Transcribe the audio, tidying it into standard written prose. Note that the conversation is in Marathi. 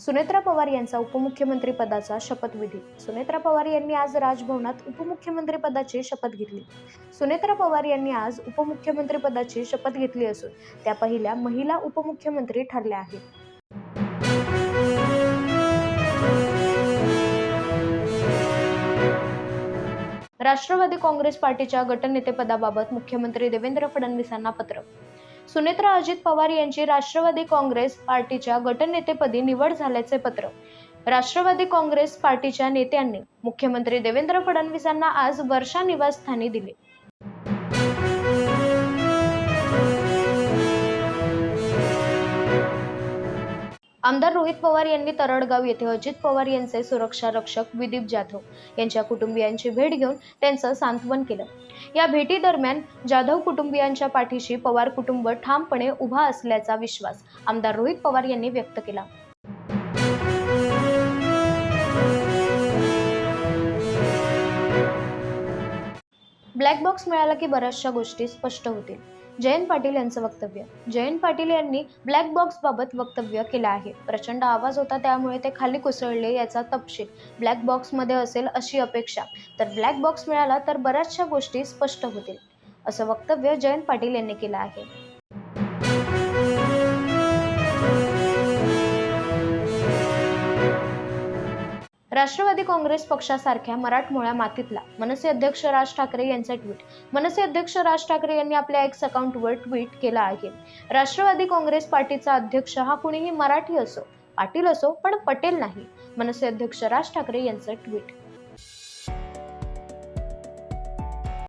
सुनेत्रा पवार यांचा उपमुख्यमंत्री पदाचा शपथविधी. सुनेत्रा पवार यांनी आज राजभवनात उपमुख्यमंत्री पदाची शपथ घेतली. सुनेत्रा पवार यांनी आज उपमुख्यमंत्री पदाची शपथ घेतली असून त्या पहिल्या महिला उपमुख्यमंत्री ठरल्या आहेत. राष्ट्रवादी काँग्रेस पार्टीच्या गटनेतेपदाबाबत मुख्यमंत्री देवेंद्र फडणवीसांना पत्र. सुनेत्रा अजित पवार यांची राष्ट्रवादी काँग्रेस पार्टीच्या गटनेतेपदी निवड झाल्याचे पत्र राष्ट्रवादी काँग्रेस पार्टीच्या नेत्यांनी मुख्यमंत्री देवेंद्र फडणवीसांना आज वर्षा निवासस्थानी दिले. आमदार रोहित पवार यांनी तरडगाव येथे अजित पवार यांचे सुरक्षा रक्षक विदीप जाधव यांच्या कुटुंबियांची भेट घेऊन त्यांचं सांत्वन केलं. या भेटीदरम्यान जाधव कुटुंबियांच्या पाठीशी पवार कुटुंब ठामपणे उभा असल्याचा विश्वास आमदार रोहित पवार यांनी व्यक्त केला. ब्लॅक बॉक्स मिळाला की बऱ्याचशा गोष्टी स्पष्ट होतील. जयंत पाटील यांचं वक्तव्य. जयंत पाटील यांनी ब्लॅक बॉक्स बाबत वक्तव्य केलं आहे. प्रचंड आवाज होता त्यामुळे ते खाली कोसळले याचा तपशील ब्लॅक बॉक्स मध्ये असेल अशी अपेक्षा. तर ब्लॅक बॉक्स मिळाला तर बऱ्याचशा गोष्टी स्पष्ट होतील असं वक्तव्य जयंत पाटील यांनी केलं आहे. राष्ट्रवादी काँग्रेस पक्षासारख्या मराठमोळ्या मातीतला मनसे अध्यक्ष राज ठाकरे यांचा ट्विट. मनसे अध्यक्ष राज ठाकरे यांनी आपल्या एक्स अकाउंटवर ट्विट केलं आहे. राष्ट्रवादी काँग्रेस पार्टीचा अध्यक्ष हा कुणीही मराठी असो, पाटील असो, पण पटेल नाही. मनसे अध्यक्ष राज ठाकरे यांचं ट्विट.